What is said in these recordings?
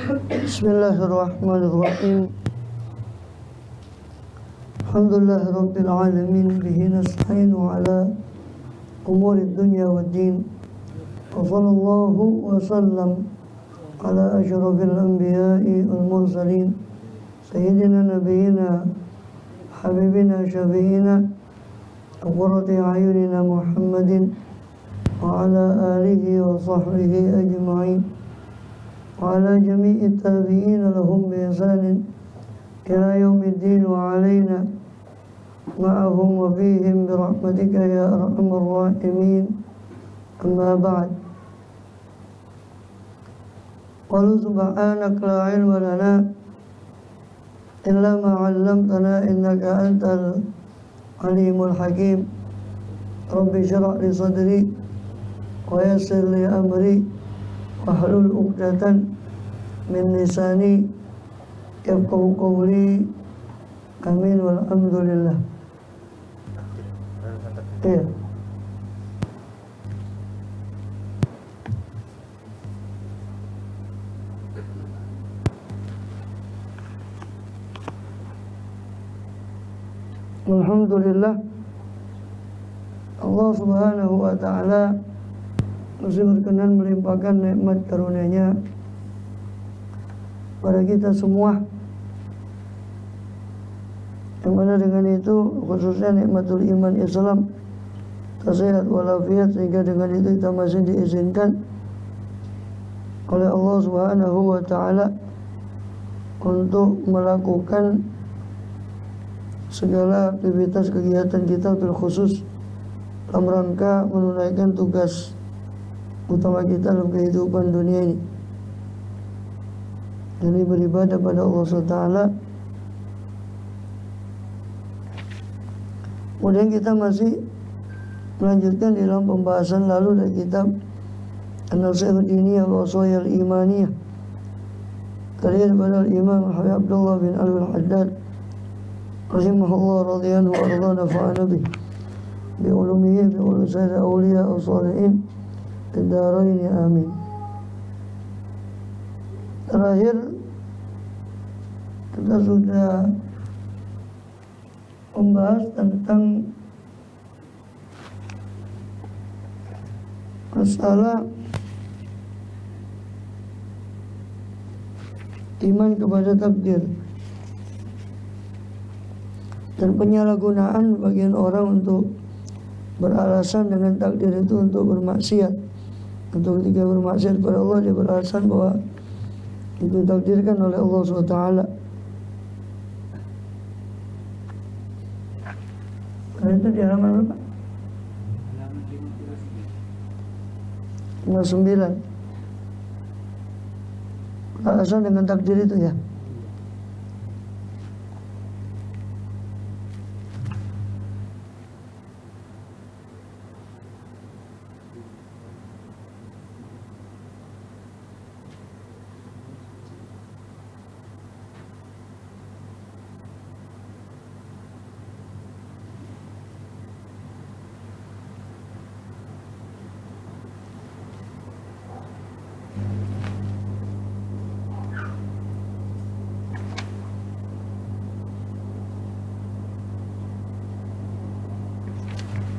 Bismillahirrahmanirrahim. Alhamdulillahirabbil alamin bihi nasta'inu ala umurid dunya waddin. Wa sallallahu wa sallam ala asyrafil anbiya'i wal mursalin sayyidina nabiyyina habibina syafi'ina qurrati a'yunina Muhammadin wa ala alihi wa sahbihi ajma'in wa ala jami'i tabi'ina lahum bi ihsanin ila yaumiddin wa alaina ma'ahum wa fihim bi rahmatika ya arhamar rahimin. Amma ba'd. Qalu subhanaka la ilma lana illa ma 'allamtana innaka antal alimul hakim. Rabbi shrah li sadri wa yassir li amri wahlul 'uqdatan min lisani yafqahu qawli. Amin walhamdulillah. Iya. Alhamdulillah, Allah subhanahu wa ta'ala masih berkenan melimpahkan nikmat karunia-Nya pada kita semua, yang mana dengan itu khususnya nikmatul iman Islam, sehat walafiat, sehingga dengan itu kita masih diizinkan oleh Allah subhanahu wa ta'ala untuk melakukan segala aktivitas kegiatan kita terkhusus dalam rangka menunaikan tugas utama kita dalam kehidupan dunia ini, jadi beribadah pada Allah SWT. Kemudian kita masih melanjutkan di dalam pembahasan lalu dari kitab An-Nasihat Diniyah wal Wasayil Imaniyah karya daripada Imam Habib Abdullah bin Al-Haddad rahimahullah radhiyallahu anhu wa nafa'ana bi ulumihi bi ulum sayyid awliya as-salihin ad-darain amin. Terakhir kita sudah membahas tentang masalah iman kepada takdir dan penyalahgunaan bagian orang untuk beralasan dengan takdir itu untuk bermaksiat. Untuk ketika bermaksiat kepada Allah, dia beralasan bahwa itu ditakdirkan oleh Allah SWT. Karena itu di halaman berapa? Halaman 59. Beralasan dengan takdir itu ya.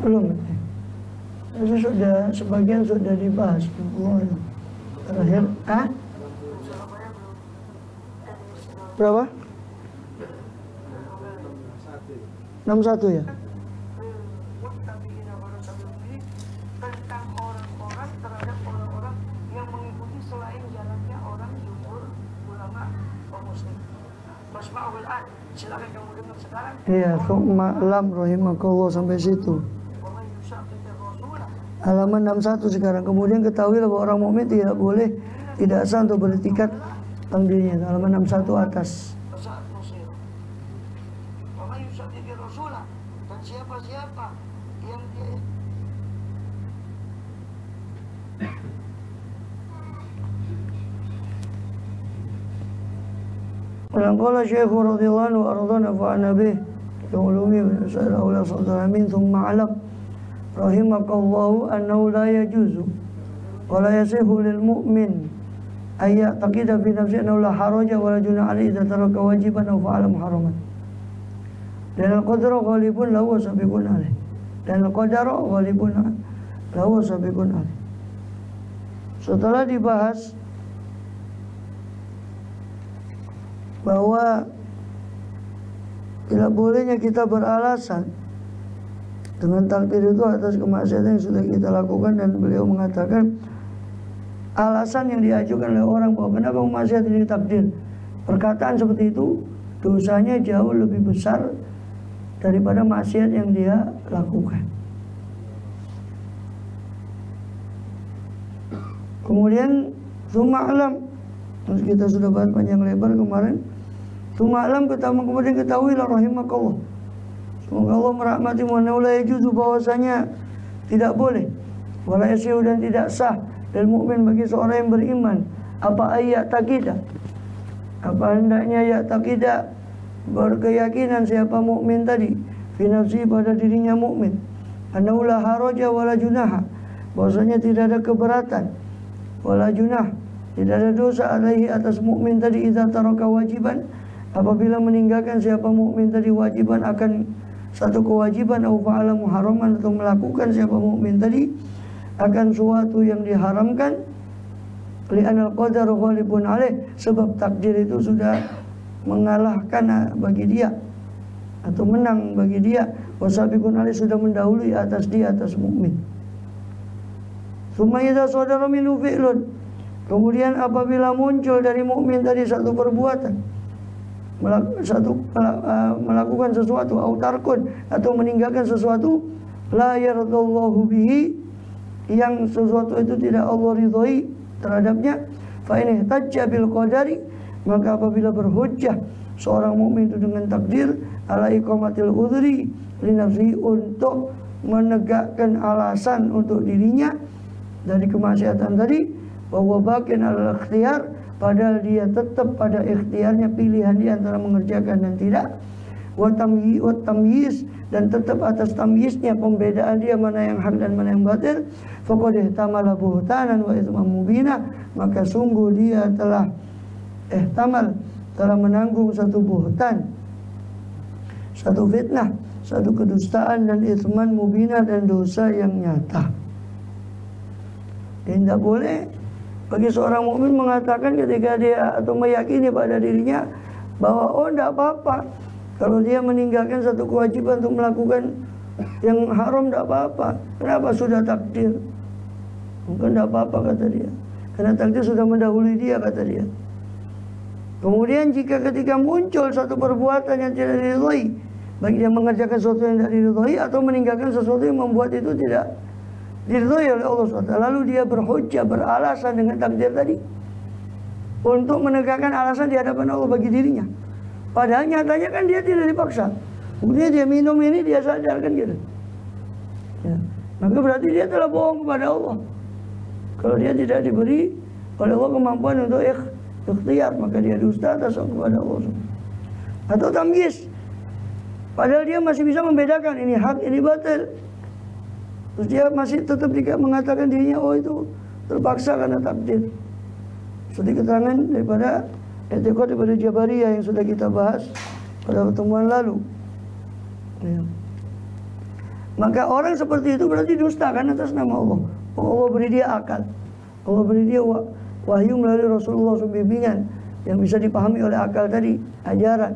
Belum. Itu sudah sebagian sudah dibahas. Terakhir, berapa? 61 ya. Tentang orang-orang terhadap orang-orang yang mengikuti selain jalannya orang jumhur ulama kaum muslim. Masma'ul an, silakan kamu dengar sekarang. Iya, ma'lam rahimakallah sampai situ. Halaman 61 sekarang. Kemudian ketahuilah bahwa orang mukmin tidak boleh, tidak sah untuk bertikat tentang dirinya. Halaman 61 atas. Dan siapa-siapa yang dia Qala Syekh radhiyallahu anhu ardana fa'ana bih ulumi wa sallallahu alaihi wasallam thumma 'alam rahimakallahu annahu la yajuzu wa la yasihu lil mu'min ayat taqidah fi nafsi annahu la haraja wa la junah alaihi idza taraka wajiban aw fa'ala muharraman. Dan al-qadaru ghalibun lahu wa sabiqun alaihi. Dan al-qadaru ghalibun lahu wa sabiqun alaihi. Setelah dibahas bahwa tidak bolehnya kita beralasan dengan takdir itu atas kemaksiatan yang sudah kita lakukan, dan beliau mengatakan alasan yang diajukan oleh orang bahwa kenapa maksiat ini takdir, perkataan seperti itu dosanya jauh lebih besar daripada maksiat yang dia lakukan. Kemudian summa alam, kita sudah bahas panjang lebar kemarin. Summa alam, kemudian ketahuilah rahimakallah, semoga Allah merahmati, la yajuzu, bahwasanya tidak boleh, wala yasihu, dan tidak sah, dan mukmin bagi seorang yang beriman, apa ayat taqidah, apa hendaknya ya taqidah, berkeyakinan siapa mukmin tadi, fi nafsi, pada dirinya mukmin, annahu la haraja wala junaha, bahwasanya tidak ada keberatan, wala junah, tidak ada dosa alaihi, atas mukmin tadi, idza taraka wajiban, apabila meninggalkan siapa mukmin tadi wajiban, akan satu kewajiban, au fa'ala muharraman, atau melakukan siapa mukmin tadi akan suatu yang diharamkan, li'anal qadaru ghalibun alaih, sebab takdir itu sudah mengalahkan bagi dia atau menang bagi dia, wasabiqun alaih, sudah mendahului atas dia, atas mukmin. Tsumma idza sadara minhu fi'lun, kemudian apabila muncul dari mukmin tadi satu perbuatan, melakukan sesuatu, au tarkun, atau meninggalkan sesuatu, la yardallahu bihi, yang sesuatu itu tidak Allah ridhoi terhadapnya, fa in ihtajja bil qadari, maka apabila berhujjah seorang mukmin itu dengan takdir, ala iqamatil udhri li nafsihi, untuk menegakkan alasan untuk dirinya dari kemaksiatan tadi, bahwa bagian al-ikhtiyar, padahal dia tetap pada ikhtiarnya, pilihan dia antara mengerjakan dan tidak, wa tamyiz, dan tetap atas tamyiznya, pembedaan dia mana yang hak dan mana yang batil, faqad ihtamala buhtanan wa itsman mubina, maka sungguh dia telah telah menanggung satu buhtan, satu fitnah, satu kedustaan, dan itsman mubina, dan dosa yang nyata. Dan tidak boleh bagi seorang mukmin mengatakan ketika dia atau meyakini pada dirinya bahwa oh tidak apa-apa kalau dia meninggalkan satu kewajiban untuk melakukan yang haram, tidak apa-apa. Kenapa? Sudah takdir. Mungkin tidak apa-apa, kata dia, karena takdir sudah mendahului dia, kata dia. Kemudian jika ketika muncul satu perbuatan yang tidak diridhoi, baik dia mengerjakan sesuatu yang tidak diridhoi atau meninggalkan sesuatu yang membuat itu tidak diridhoi oleh Allah SWT, lalu dia berhujjah, beralasan dengan takdir tadi untuk menegakkan alasan di hadapan Allah bagi dirinya, padahal nyatanya kan dia tidak dipaksa. Kemudian dia minum ini, dia sadar kan gitu ya, maka berarti dia telah bohong kepada Allah. Kalau dia tidak diberi oleh Allah kemampuan untuk ikhtiar, maka dia dusta atas kepada Allah SWT. Atau tamyiz, padahal dia masih bisa membedakan ini hak, ini batil, terus dia masih tetap mengatakan dirinya oh itu terpaksa karena takdir. Seperti keterangan daripada i'tiqad daripada Jabariyah yang sudah kita bahas pada pertemuan lalu ya. Maka orang seperti itu berarti dusta kan atas nama Allah. Allah beri dia akal, Allah beri dia wahyu melalui Rasulullah bimbingan yang bisa dipahami oleh akal tadi, ajaran,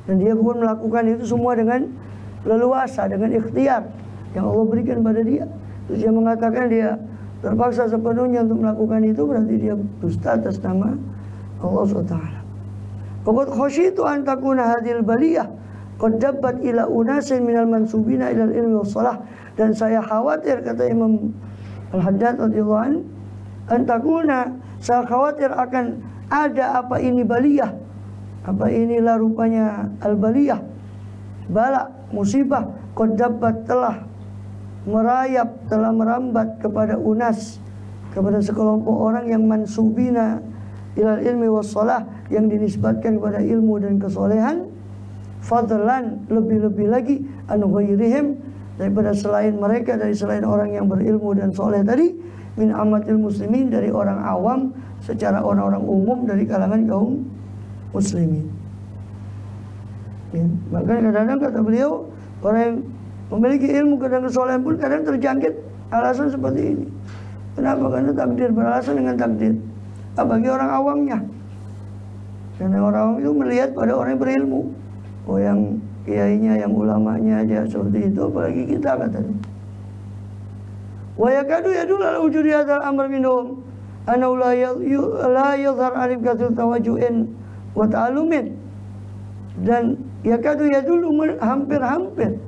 dan dia pun melakukan itu semua dengan leluasa, dengan ikhtiar yang Allah berikan pada dia. Terus dia mengatakan dia terpaksa sepenuhnya untuk melakukan itu, berarti dia dusta atas nama Allah SWT. Qad khasyitu an takuna hadhil baliyah qad dabbat ila unasin minal mansubina ilal ilmi wassalah, dan saya khawatir, kata Imam Al-Haddad radhiyallahu anhu, an takuna, saya khawatir akan ada apa ini baliyah, apa inilah rupanya al-baliyah, bala, musibah, qad dabbat, telah merayap, telah merambat kepada unas, kepada sekelompok orang yang mansubina ilal ilmi wassalah, yang dinisbatkan kepada ilmu dan kesolehan, fadlan, lebih-lebih lagi, an ghairihim, daripada selain mereka, dari selain orang yang berilmu dan soleh tadi, min amatil muslimin, dari orang awam secara orang-orang umum dari kalangan kaum muslimin. Ya, maka kadang-kadang kata beliau, orang yang memiliki ilmu kadang kesolehan pun kadang terjangkit alasan seperti ini. Kenapa? Karena takdir, beralasan dengan takdir. Bagi orang awamnya, karena orang awam itu melihat pada orang yang berilmu. Oh, yang kiainya, yang ulamanya aja seperti itu, apalagi kita katanya. Wa yakadu yadul ala wujudi hadzal amr minhum annahu la yadhhar alif katsir tawajjuhin wa ta'alumin. Dan yakadu yadul hampir-hampir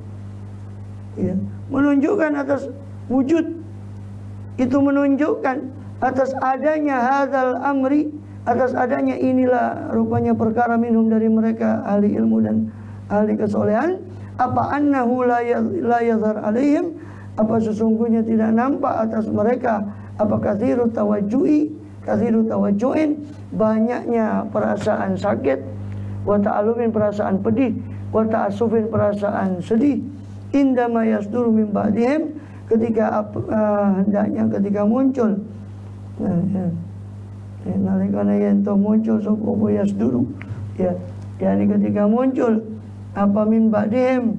ya, menunjukkan atas wujud itu, menunjukkan atas adanya hadzal amri, atas adanya inilah rupanya perkara minhum dari mereka ahli ilmu dan ahli kesolehan. Apa annahu la yadhhar alaihim, apa sesungguhnya tidak nampak atas mereka apa kathiru tawajjuhin, banyaknya perasaan sakit, wa ta'alumin perasaan pedih, wa ta'assufin perasaan sedih, indama yasduru min ba'dihim ketika hendaknya ketika muncul nalikana yanto muncul sopo yasduru ya, yakni ketika muncul apa min ba'dihim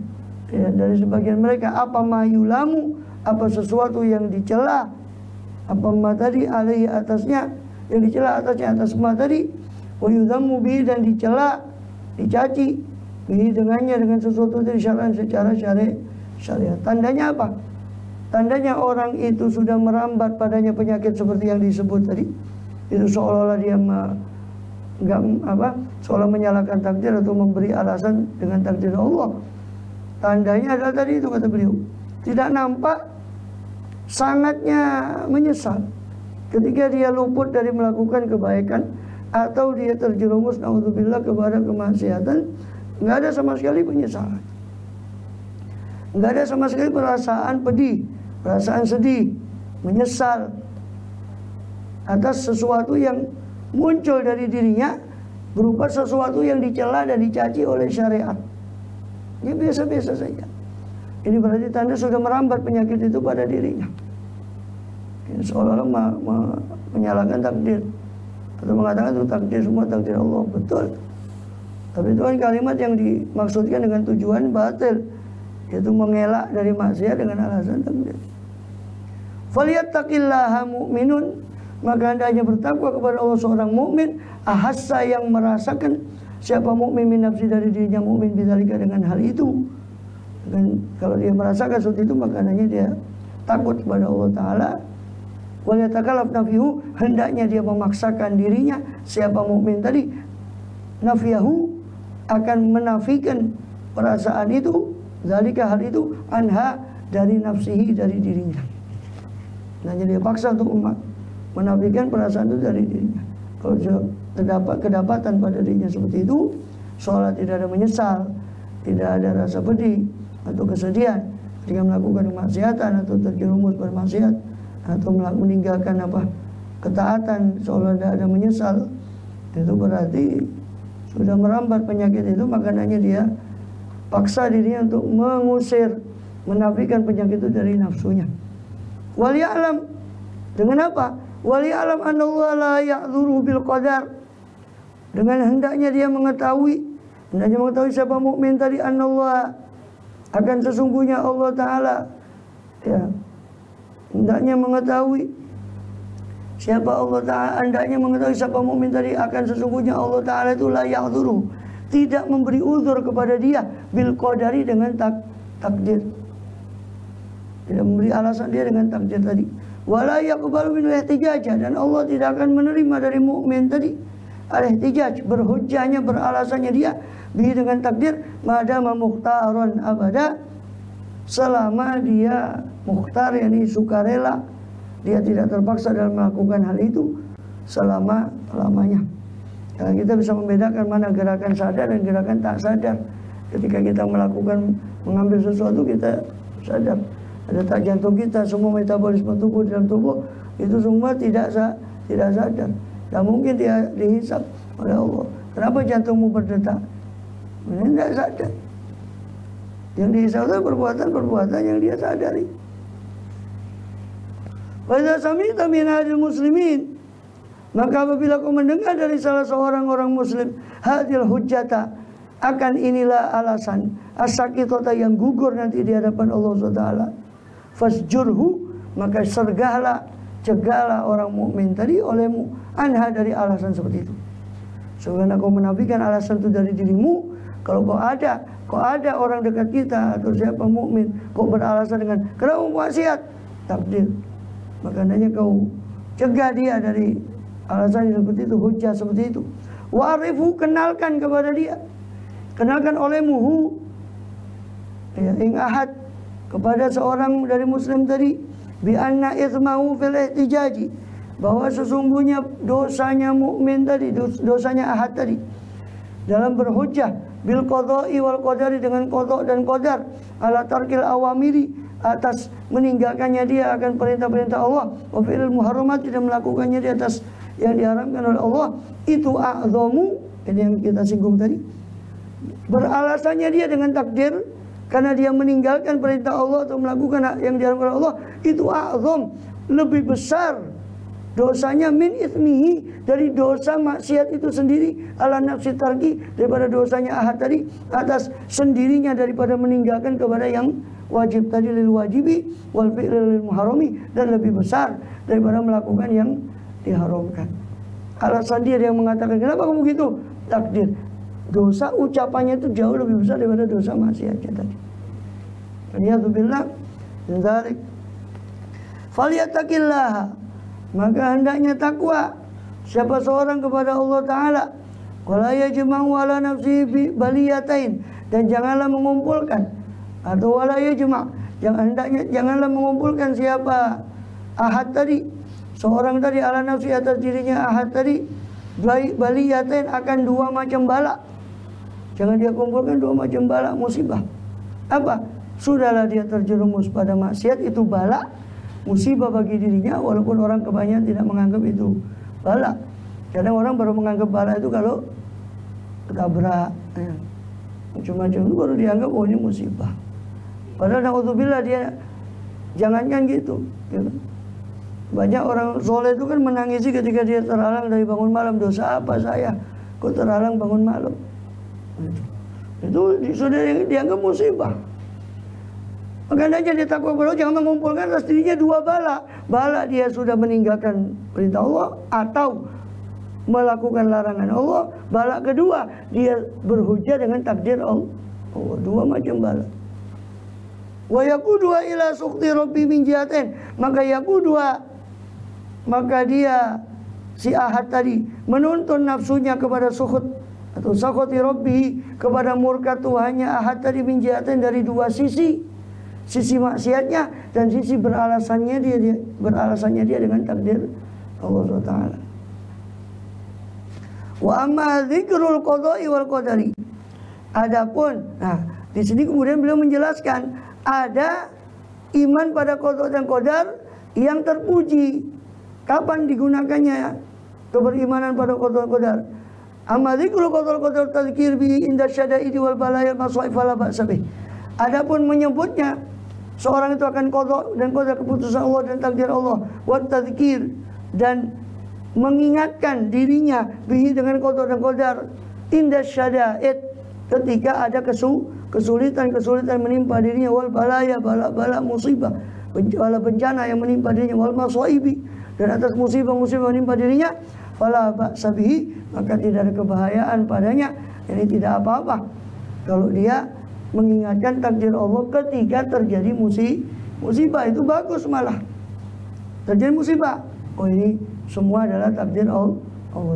ya, dari sebagian mereka apa mayulamu, apa sesuatu yang dicela, apa ma tadi alaihi atasnya, yang dicela atasnya, atas ma tadi, wa yudhammu bihi dan dicela, dicaci bihi dengannya, dengan sesuatu dari syar'an secara syariat. Tandanya apa? Tandanya orang itu sudah merambat padanya penyakit seperti yang disebut tadi. Itu seolah-olah dia seolah menyalahkan takdir atau memberi alasan dengan takdir Allah. Tandanya adalah tadi itu kata beliau, tidak nampak, sangatnya menyesal ketika dia luput dari melakukan kebaikan atau dia terjerumus naudzubillah kepada kemaksiatan. Nggak ada sama sekali penyesalan, nggak ada sama sekali perasaan pedih, perasaan sedih, menyesal atas sesuatu yang muncul dari dirinya berupa sesuatu yang dicela dan dicaci oleh syariat. Dia biasa-biasa saja. Ini berarti tanda sudah merambat penyakit itu pada dirinya. Seolah-olah menyalahkan takdir atau mengatakan itu takdir, semua takdir Allah. Betul, tapi itu kan kalimat yang dimaksudkan dengan tujuan batil, yaitu mengelak dari maksiat dengan alasan takdir. Falyattaqillaha mu'minun, maka hendaknya bertakwa kepada Allah seorang mukmin, ahassa yang merasakan, siapa mukmin min nafsi dari dirinya mukmin bidzalika dengan hal itu. Dan kalau dia merasakan seperti itu, maka hendaknya dia takut kepada Allah Ta'ala. Wal yatakallaf nafihu, hendaknya dia memaksakan dirinya, siapa mukmin tadi, nafiyahu akan menafikan perasaan itu, zalika hal itu, anha dari nafsihi dari dirinya. Nah, jadi dia paksa untuk menafikan perasaan itu dari dirinya. Kalau terdapat kedapatan pada dirinya seperti itu, seolah tidak ada menyesal, tidak ada rasa pedih atau kesedihan ketika melakukan kemaksiatan atau terjerumus bermaksiat atau meninggalkan ketaatan, seolah tidak ada menyesal, itu berarti sudah merambat penyakit itu. Makanya dia paksa dirinya untuk mengusir, menafikan penyakit itu dari nafsunya. Wal ya'lam, dengan apa? Wal ya'lam annallaha la ya'dzuru bil qadar, dengan hendaknya dia mengetahui siapa mukmin tadi, annallaha akan sesungguhnya Allah Ta'ala ya, hendaknya mengetahui siapa Allah Ta'ala, hendaknya mengetahui siapa mukmin tadi akan sesungguhnya Allah Ta'ala itu la ya'dzuru, tidak memberi uzur kepada dia bil qadari dengan takdir, tidak memberi alasan dia dengan takdir tadi. Wala yaqbalu min al-ihtijaj, dan Allah tidak akan menerima dari mukmin tadi al-ihtijaj, berhujjahnya, beralasannya dia bihi dengan takdir, madama mukhtaron abada, selama dia mukhtar, yakni sukarela, dia tidak terpaksa dalam melakukan hal itu selama-lamanya. Ya, kita bisa membedakan mana gerakan sadar dan gerakan tak sadar. Ketika kita mengambil sesuatu, kita sadar. Ada tak jantung kita, semua metabolisme tubuh dalam tubuh itu semua tidak sadar. Dan mungkin dia dihisab oleh Allah. Kenapa jantungmu berdetak? Ini tidak sadar. Yang dihisab itu perbuatan-perbuatan yang dia sadari. Wa idza sami'ta min hadil muslimin, Maka apabila kau mendengar dari salah seorang orang muslim hadil hujjata, akan inilah alasan as-sakitata yang gugur nanti di hadapan Allah SWT, fasjurhu, maka sergahlah, cegahlah orang mukmin tadi olehmu anha, dari alasan seperti itu. Sebenarnya kau menafikan alasan itu dari dirimu. Kalau kau ada orang dekat kita atau siapa mukmin, kau beralasan dengan kenapa maksiat, takdir, maka hendaknya kau cegah dia dari alasan seperti itu, hujah seperti itu. Wa'rifu, kenalkan kepada dia, kenalkan olehmu ya, ing ahad, kepada seorang dari muslim tadi, bi anna itsmahu fil ihtijaji, bahwa sesungguhnya dosanya mukmin tadi, dosanya ahad tadi dalam berhujjah bil qada'i wal qadari, dengan qada dan qadar, ala tarkil awamiri, atas meninggalkannya dia akan perintah-perintah Allah, wa fi'il muharramat, dan melakukannya di atas yang diharamkan oleh Allah, itu a'zamu, ini yang kita singgung tadi. Beralasannya dia dengan takdir karena dia meninggalkan perintah Allah atau melakukan yang diharamkan oleh Allah, itu a'zam, lebih besar dosanya min itsmihi, dari dosa maksiat itu sendiri, ala nafsi tarki, daripada dosanya ahad tadi atas sendirinya daripada meninggalkan kepada yang wajib tadi, lil wajibi wal fi'l lil muharrami, dan lebih besar daripada melakukan yang diharamkan. Alasan dia yang mengatakan kenapa kamu begitu, takdir, dosa ucapannya itu jauh lebih besar daripada dosa maksiatnya tadi. Waliyadzubillah min dzalik. Falyattaqillaha, maka hendaknya takwa siapa seorang kepada Allah Ta'ala, wala yajma'u ala nafsi baliyatain, dan janganlah mengumpulkan, atau wala yajma', janganlah mengumpulkan siapa ahad tadi, seorang tadi, ala nafsi, atas dirinya ahad tadi, baliyatain, akan dua macam bala. Jangan dia kumpulkan dua macam bala, musibah. Apa? Sudahlah dia terjerumus pada maksiat, itu bala, musibah bagi dirinya, walaupun orang kebanyakan tidak menganggap itu bala. Kadang orang baru menganggap bala itu kalau ketabrak, ya, macam-macam itu baru dianggap oh ini musibah. Padahal naudzubillah dia jangankan gitu. Banyak orang soleh itu kan menangisi ketika dia terhalang dari bangun malam. Dosa apa saya kok terhalang bangun malam? Itu sudah dianggap musibah. Makanya dia takwa kepada Allah, jangan mengumpulkan atas dirinya dua bala. Bala dia sudah meninggalkan perintah Allah atau melakukan larangan Allah. Bala kedua, dia berhujjah dengan takdir Allah. Dua macam bala. Wa yaqudwa ila sukhti rabbi min jihatin, maka dia si ahad tadi menuntun nafsunya kepada sukhut atau sakhati rabbi, kepada murka Tuhannya ahad tadi, min jihatin, dari dua sisi. Sisi maksiatnya dan sisi beralasannya dia dengan takdir Allah SWT. Wa amma dzikrul qada'i wal qadari. Adapun, nah di sini kemudian beliau menjelaskan ada iman pada qada dan qadar yang terpuji. Kapan digunakannya keberimanan pada qada dan qadar? Amma dzikrul qada wal qadar tadzkir bi inda syada'idi wal balaya maswa'i fala ba'sa bih. Adapun menyebutnya seorang itu akan qada dan qadar, keputusan Allah dan takdir Allah, wa tadzkir, dan mengingatkan dirinya bihi dengan qada dan qadar, inda syada'id, ketika ada kesulitan menimpa dirinya, wal balaya, bala musibah, bala bencana yang menimpa dirinya, wal masaibi, dan atas musibah menimpa dirinya, fala ba'sa bihi, maka tidak ada kebahayaan padanya. Ini tidak apa-apa kalau dia mengingatkan takdir Allah ketika terjadi musibah. Itu bagus, malah terjadi musibah, oh ini semua adalah takdir Allah,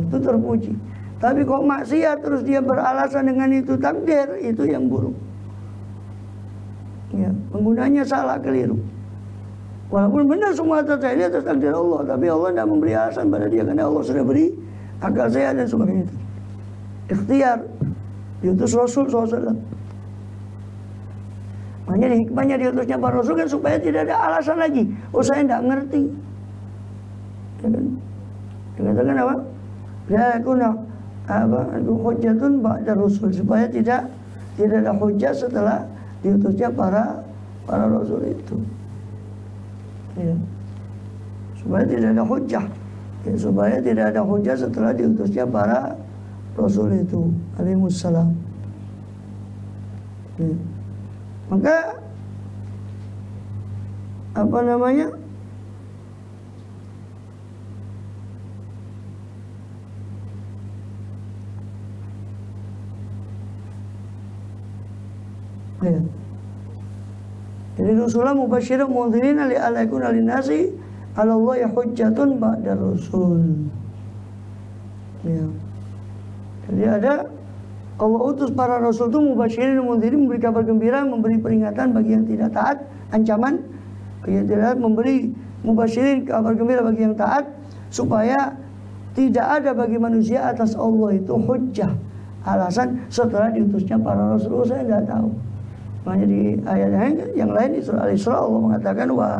itu terpuji. Tapi kok maksiat terus dia beralasan dengan itu takdir, itu yang buruk ya, penggunanya salah, keliru. Walaupun benar semua terjadi atas takdir Allah, tapi Allah tidak memberi alasan pada dia, karena Allah sudah beri akal sehat dan sebagainya. Ikhtiar diutus Rasul SAW. Makanya hikmahnya diutusnya para Rasul kan supaya tidak ada alasan lagi, oh saya tidak ngerti, ya kan? Dikatakan apa? Ya kuna hujjatun ba'da Rasul, supaya tidak ada hujjah setelah diutusnya para Rasul itu, ya. Supaya tidak ada hujjah ya, supaya tidak ada hujah setelah diutusnya para rasul itu alaihissalam. Ya. Maka apa namanya, ya. Jadi rusulah mubasyirin mundzirin li alla yakuna linnasi 'ala Allahi hujjatun ba'da rusul. Ya. Jadi ada Allah utus para rasul itu mubasyirin mundzirin, memberi kabar gembira, memberi peringatan bagi yang tidak taat, ancaman bagi yang tidak taat, memberi mubasyirin kabar gembira bagi yang taat, supaya tidak ada bagi manusia atas Allah itu hujjah, alasan setelah diutusnya para rasul. Saya tidak tahu. Makanya di ayat yang lain di surah Al-Isra Allah mengatakan wa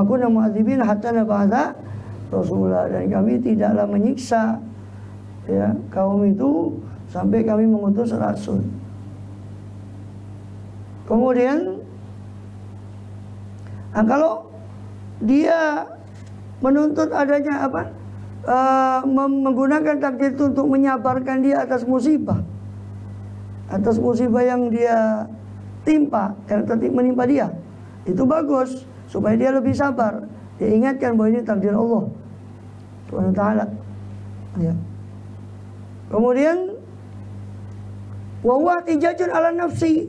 kunna mu'adzibina hatta nab'atsa rasulah, dan kami tidaklah menyiksa ya kaum itu sampai kami mengutus rasul. Kemudian kalau dia menuntut adanya apa, menggunakan takdir itu untuk menyabarkan dia atas musibah yang dia timpa, yang menimpa dia, itu bagus supaya dia lebih sabar. Dia ingatkan bahwa ini takdir Allah Subhanahu wa ta'ala. Ya. Kemudian wa tijajun ala nafsi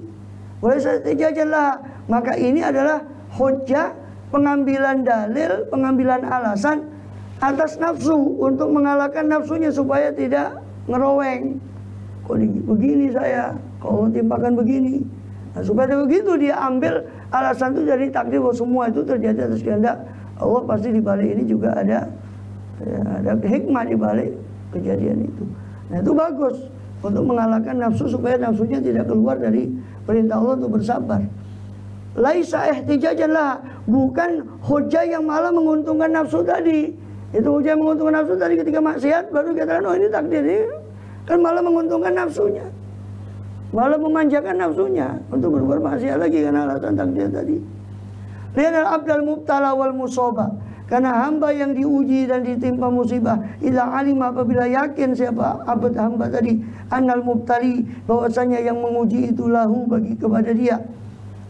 wa laysa tijajan lah, maka ini adalah hujjah, pengambilan dalil, pengambilan alasan atas nafsu untuk mengalahkan nafsunya supaya tidak ngeroweng. Kok begini saya, kalau timpakan begini. Nah, supaya begitu dia ambil alasan itu dari takdir bahwa semua itu terjadi atas kehendak Allah. Pasti di balik ini juga ada hikmah di balik kejadian itu. Nah, itu bagus untuk mengalahkan nafsu supaya nafsunya tidak keluar dari perintah Allah untuk bersabar. Laisa ihtijajan lah, bukan hujah yang malah menguntungkan nafsu tadi. Itu hujah yang menguntungkan nafsu tadi ketika maksiat baru katakan oh ini takdir ini. Kan malah menguntungkan nafsunya, malah memanjakan nafsunya untuk berbuat maksiat lagi karena alasan takdir tadi. Lihat al-abdal mubtala wal musabah, karena hamba yang diuji dan ditimpa musibah, ila alim, apabila yakin siapa abad hamba tadi, annal mubtali, bahwasanya yang menguji itu lahu bagi kepada dia,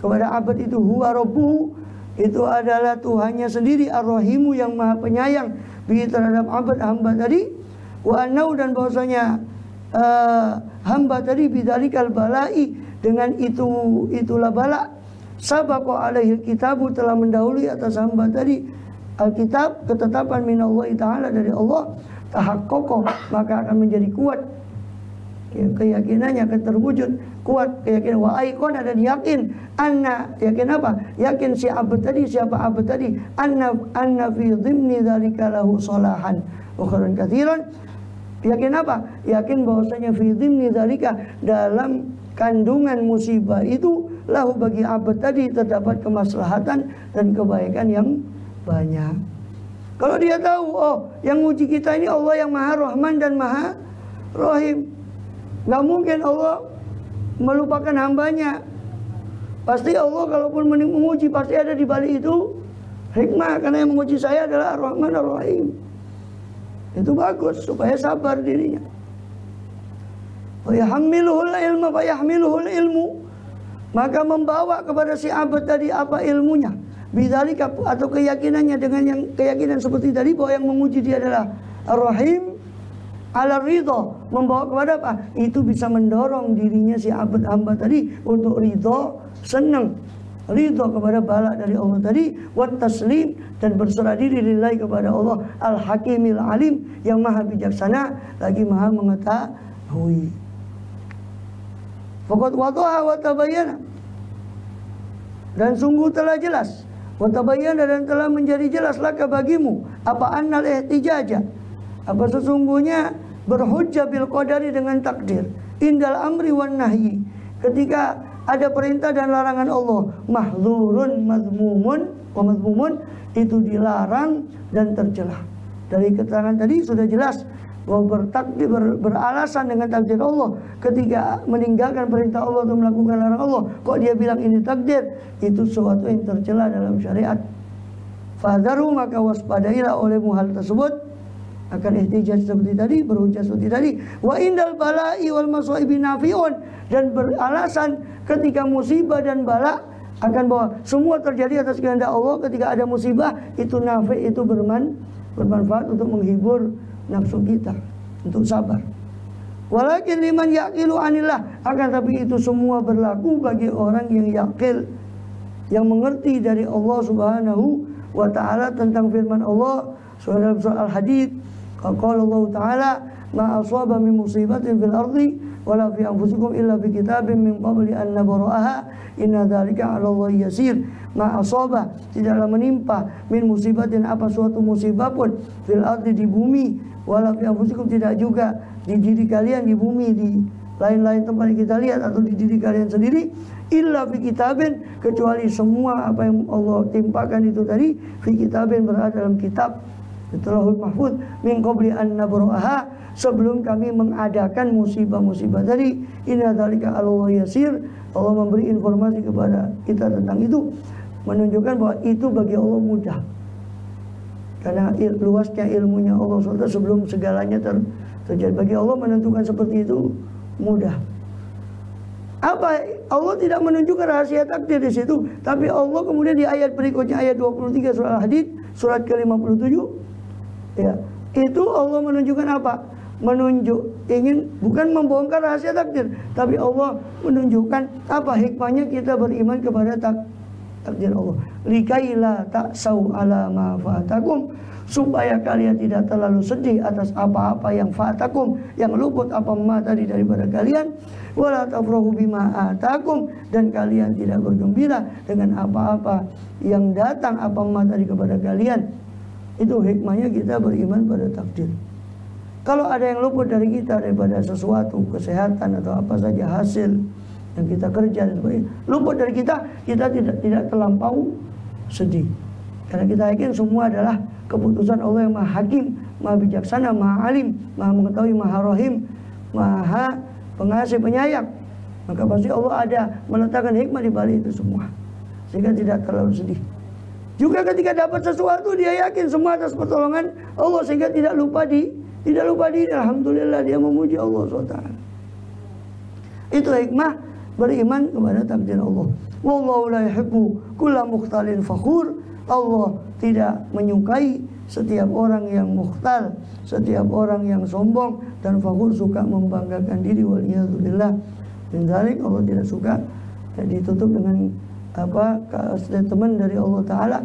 kepada abad itu, huwa rabbuhu, itu adalah Tuhannya sendiri, ar-rahimu, yang maha penyayang bi terhadap abad hamba tadi, wa annau, dan bahwasanya hamba tadi bidzalikal balai, dengan itulah bala, sabaqa alaihi kitabu, telah mendahului atas hamba tadi Alkitab, ketetapan minallahi ta'ala, dari Allah, tahaqqaqa, maka akan menjadi kuat ya, keyakinannya akan terwujud, kuat keyakinan, wa aikona, dan yakin, anna, yakin apa? Yakin si abad tadi, siapa abad tadi, anna fi dhimni dzalika lahu salahan wa khairan katsiran. Yakin apa? Yakin bahwasanya fi dhimni dzalika, dalam kandungan musibah itu, lahu bagi abad tadi terdapat kemaslahatan dan kebaikan yang banyak. Kalau dia tahu, oh yang uji kita ini Allah yang Maha Rahman dan Maha Rahim, nggak mungkin Allah melupakan hambanya. Pasti Allah kalaupun menguji, pasti ada di balik itu hikmah, karena yang menguji saya adalah Ar-Rahman Ar-Rahim. Itu bagus supaya sabar dirinya. Wa yahmiluhul ilma fa yahmiluhul ilmu, maka membawa kepada si abad tadi apa ilmunya, bidzalika, atau keyakinannya dengan yang keyakinan seperti tadi bahwa yang menguji dia adalah Ar-Rahim, ala ridha, membawa kepada apa? Itu bisa mendorong dirinya si abad hamba tadi untuk ridha, senang, ridha kepada bala dari Allah tadi, wat taslim, dan berserah diri lillahi, kepada Allah al-hakimil alim, yang maha bijaksana lagi maha mengetahui. Faqad wadaha wa tabayyana, dan sungguh telah jelas, wa tabayyana, dan telah menjadi jelas laka bagimu, apa annal ihtijaja, apa sesungguhnya berhujjah bil qadari, dengan takdir, indal amri wan nahyi, ketika ada perintah dan larangan Allah, mahdzurun mazmumun wa mazmumun, itu dilarang dan tercela. Dari keterangan tadi sudah jelas bahwa beralasan dengan takdir Allah, ketika meninggalkan perintah Allah untuk melakukan larangan Allah, kok dia bilang ini takdir, itu sesuatu yang tercela dalam syariat. Fahdaru, maka waspadailah olehmu hal tersebut, akan ihtijaj seperti tadi, berhujjah seperti tadi. Wa indal bala'i wal masaibi nafi'un, dan beralasan ketika musibah dan bala akan bahwa semua terjadi atas kehendak Allah. Ketika ada musibah itu nafi', itu bermanfaat untuk menghibur nafsu kita, untuk sabar. Walakin liman yaqilu anillah, akan tapi itu semua berlaku bagi orang yang yaqil, yang mengerti dari Allah Subhanahu wa ta'ala tentang firman Allah dalam surah Al-Hadid. Qala Allah ta'ala, ma asaba min musibatin fil ardi wala fi anfusikum illa fi kitabim min qabli an nabra'aha inna dzalika 'ala Allah yasir. Ma asaba, tidaklah menimpa, min musibatin, apa suatu musibah pun, fil ardi, di bumi, wala fi anfusikum, tidak juga di diri kalian, di bumi, di lain-lain tempat yang kita lihat, atau di diri kalian sendiri, illa fi kitabin, kecuali semua apa yang Allah timpakan itu tadi, fi kitabin, berada dalam kitab Lauhul Mahfuz, min qabli an nabra'aha, sebelum kami mengadakan musibah-musibah tadi. Inna dzalika 'ala Allah yasir, Allah memberi informasi kepada kita tentang itu, menunjukkan bahwa itu bagi Allah mudah, karena luasnya ilmunya Allah SWT sebelum segalanya terjadi. Bagi Allah menentukan seperti itu mudah. Apa? Allah tidak menunjukkan rahasia takdir di situ, tapi Allah kemudian di ayat berikutnya, ayat 23 surah Al-Hadid, surat ke-57, ya, itu Allah menunjukkan apa? Ingin bukan membongkar rahasia takdir, tapi Allah menunjukkan apa hikmahnya kita beriman kepada takdir Allah. Likaila ta'sau ala ma fa'atakum, supaya kalian tidak terlalu sedih atas apa-apa yang fa'atakum, yang luput apa ma tadi daripada kalian. Wala tafrahu bima atakum, dan kalian tidak bergembira dengan apa-apa yang datang apa ma tadi kepada kalian. Itu hikmahnya kita beriman pada takdir. Kalau ada yang luput dari kita daripada sesuatu, kesehatan atau apa saja hasil yang kita kerja dan sebagainya, luput dari kita tidak terlampau sedih, karena kita yakin semua adalah keputusan Allah yang maha hakim, maha bijaksana, maha alim, maha mengetahui, maha rahim, maha pengasih, penyayang. Maka pasti Allah ada meletakkan hikmah di balik itu semua, sehingga tidak terlalu sedih. Juga ketika dapat sesuatu, dia yakin semua atas pertolongan Allah, sehingga tidak lupa diri. Alhamdulillah, dia memuji Allah SWT. Itu hikmah beriman kepada takdir Allah. Wallahu la yuhibbu kulla mukhtalin fakhur. Allah tidak menyukai setiap orang yang mukhtal, setiap orang yang sombong dan fakhur, suka membanggakan diri. Waliyadzubillah min dzalik, Allah tidak suka. Ditutup dengan statement dari Allah Ta'ala,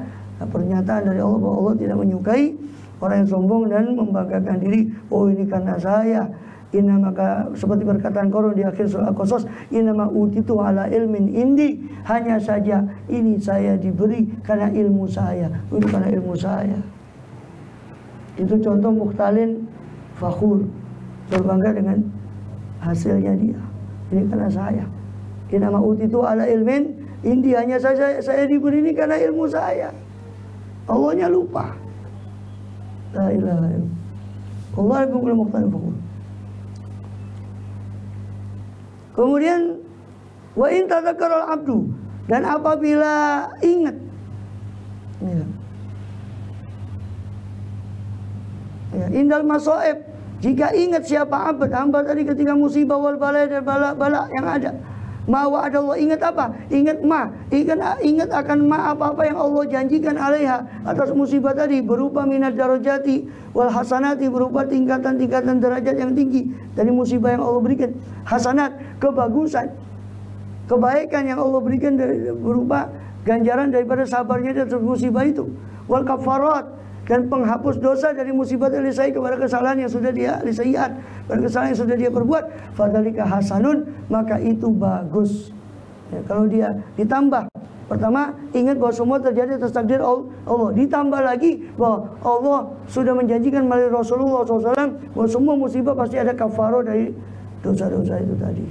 pernyataan dari Allah bahwa Allah tidak menyukai orang yang sombong dan membanggakan diri. Oh, ini karena saya. Maka seperti perkataan Qarun di akhir surah Al-Qasas, innama utitu ala ilmin indi, hanya saja ini saya diberi karena ilmu saya, itu karena ilmu saya. Itu contoh mukhtalin fakhur, berbangga dengan hasilnya dia. Ini karena saya. Innama utitu ala ilmin indi, hanya saja saya diberi ini karena ilmu saya. Allahnya lupa. La ilaha illallah. Allah bukan mukhtalin fakhur. Kemudian wa in tadzakkara al-'abdu, dan apabila ingat, indal masaib, jika ingat siapa hamba tadi ketika musibah wal bala dan bala yang ada. Ma wa'adallah, ingat apa? Ingat akan apa-apa yang Allah janjikan alaiha, atas musibah tadi, berupa minad darajati wal hasanati, berupa tingkatan-tingkatan derajat yang tinggi dari musibah yang Allah berikan. Hasanat, kebagusan, kebaikan yang Allah berikan berupa ganjaran daripada sabarnya atas musibah itu. Wal kafarat, dan penghapus dosa dari musibah dari saya kepada kesalahan yang sudah dia lisayiat, pada kesalahan yang sudah dia perbuat. Fadzalika hasanun, maka itu bagus. Ya, kalau dia ditambah, pertama ingat bahwa semua terjadi atas takdir Allah. Ditambah lagi bahwa Allah sudah menjanjikan melalui Rasulullah SAW bahwa semua musibah pasti ada kafarah dari dosa-dosa itu tadi.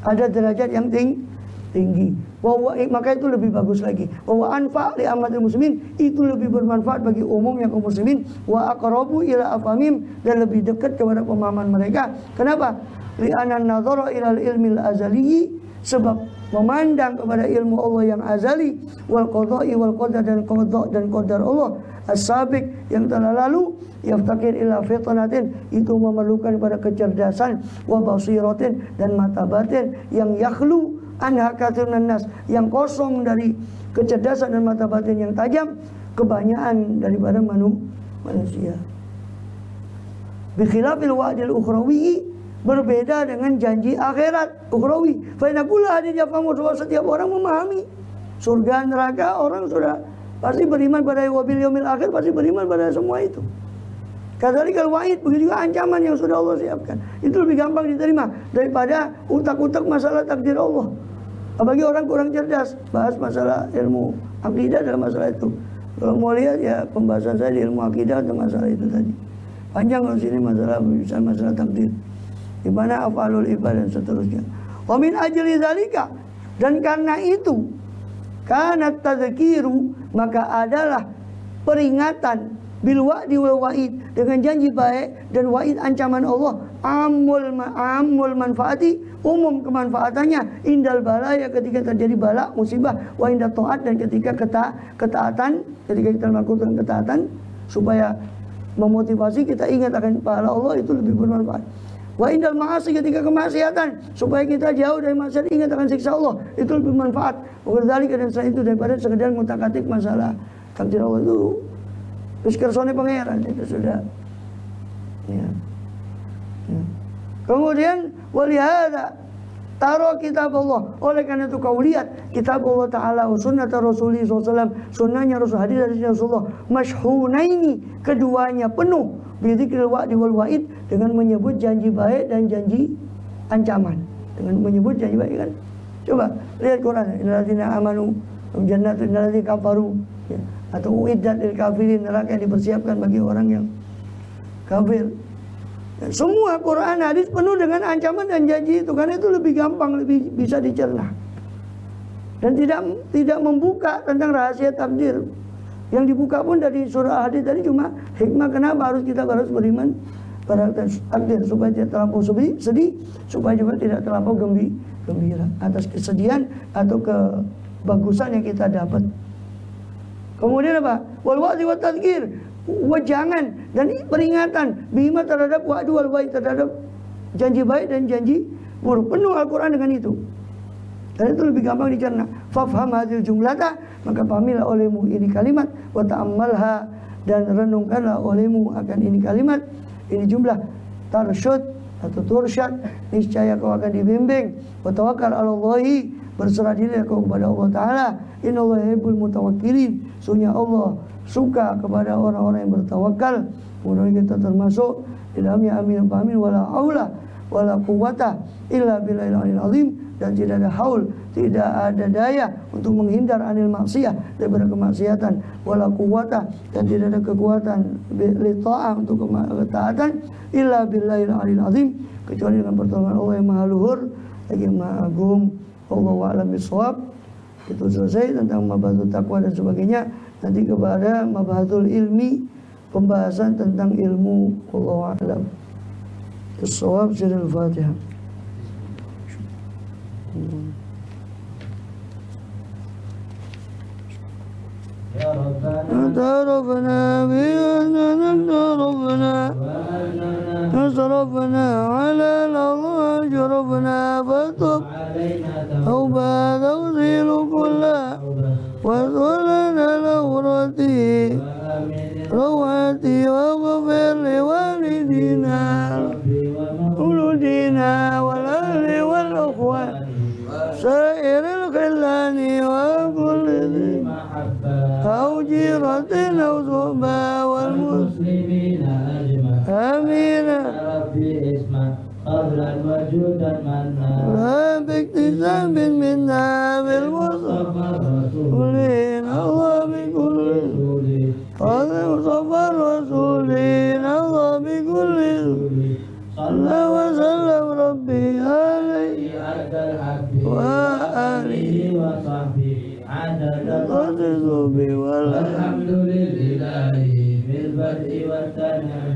Ada derajat yang tinggi. Maka itu lebih bagus lagi. Wa anfa' li ammatil muslimin, itu lebih bermanfaat bagi umumnya kaum muslimin. Wa aqrabu ila afhamim, dan lebih dekat kepada pemahaman mereka. Kenapa? Li anna nadhara ila ilmil azali, sebab memandang kepada ilmu Allah yang azali, wal qada'i wal qadar, dan qada dan qadar Allah as-sabiq yang telah lalu, yaftakir ila fitnatin, itu memerlukan pada kecerdasan, wa basiratin, dan mata batin yang yakhlu anha katsirun nas, yang kosong dari kecerdasan dan mata batin yang tajam kebanyakan daripada manusia. Bi khilafil wa'dil ukhrawi, berbeda dengan janji akhirat ukhrawi. Fa inna kulla hadin yafhamu, setiap orang memahami surga neraka, orang sudah pasti beriman pada wabil yaumil akhir, pasti beriman pada semua itu. Kadzalikal wa'id, begitu juga ancaman yang sudah Allah siapkan. Itu lebih gampang diterima daripada utak-utak masalah takdir Allah. Apalagi orang kurang cerdas bahas masalah ilmu akidah dalam masalah itu. Kalau mau lihat ya pembahasan saya di ilmu akidah tentang masalah itu tadi. Panjang kalau sini masalah takdir. Di mana afalul ibad dan seterusnya. Wa min ajli zalika, dan karena itu, kana tadzkiru, maka adalah peringatan bil wa'di wal wa'id, dengan janji baik dan wa'id ancaman Allah, amul manfaati, umum kemanfaatannya, indal balaya, ketika terjadi bala musibah, wa inda taat, dan ketika ketaatan, ketika kita melakukan ketaatan, supaya memotivasi kita ingat akan pahala Allah, itu lebih bermanfaat. Wa indal ma'asi, ketika kemaksiatan, supaya kita jauh dari maksiat, ingat akan siksa Allah, itu lebih bermanfaat. Wakadzalika, dan selain itu, daripada sekedar ngutak-atik masalah takdir Allah itu, terus kersone pangeran itu sudah. Ya. Kemudian walihada taruh kitab Allah, oleh karena itu kau lihat kitab Allah Ta'ala wa sunnah Rasulullah SAW, sunnahnya Rasul, hadis dari Rasulullah, masyhunaini, keduanya penuh bidzikril wa'di wal wa'id, dengan menyebut janji baik dan janji ancaman. Dengan menyebut janji baik kan. Coba lihat Quran, innalladzina amanu jannatun innalladzina kafaru, ya. Atau uiddat lil kafirin, neraka yang dipersiapkan bagi orang yang kafir. Ya, semua Quran hadis penuh dengan ancaman dan janji itu, karena itu lebih gampang, lebih bisa dicerna. Dan tidak membuka tentang rahasia takdir. Yang dibuka pun dari surah hadis tadi cuma hikmah kenapa kita harus beriman pada takdir, supaya tidak terlampau sedih, supaya juga tidak terlampau gembira atas kesedihan atau kebagusan yang kita dapat. Kemudian apa? Wal wa'di wat tadzkir, wejangan dan peringatan bima terhadap wa'du wal wa'id, terhadap janji baik dan janji buruk. Penuh Al-Qur'an dengan itu. Dan itu lebih gampang dicerna. Fafham hadil jumlata, maka pahamilah olehmu ini kalimat, wa ta'ammalha, dan renungkanlah olehmu akan ini kalimat, ini jumlah, tarsyud atau tursyad, niscaya kau akan dibimbing, wa tawakkal 'alallahi, berserah diri kau kepada Allah Ta'ala, innallaha yuhibbul mutawakkilin, sungguh Allah suka kepada orang-orang yang bertawakal. Kemudian kita termasuk di dalamnya, amin amin, wala haula wala quwata illa billahil aliyil azim, dan tidak ada haul, tidak ada daya untuk menghindar anil maksiyah, daripada kemaksiatan, wala quwata, dan tidak ada kekuatan li ta'ah, untuk ketaatan, illa billahil aliyil azim, kecuali dengan pertolongan Allah yang maha luhur lagi maha agung. Wallahu a'lam bishawab. Itu selesai tentang mabahatul taqwa dan sebagainya. Nanti kepada mabahatul ilmi, pembahasan tentang ilmu. Wallahu a'lam bishawab. Sirul Fatihah. Ya Rabbana Rabbana bi'annana Rabbana Nasrafna ala Allah Rabbana fatub Tauba tawzilu kulla Wasulana lawrati Rawati wa ghafir li walidina Uludina wal ahli wal ukhwan Sairil khillani wa kulli أو صحبة والمسلمين أجمعين آمين ربي اسمع قبلا وجودا منا لا باكتساب منا بالمصطفى رسولين الله بكل قال مصطفى رسولين الله بكل صلى وسلم ربي عليه وآله وصحبه عدد القدس والحمد والحمد لله بالبدء والثناء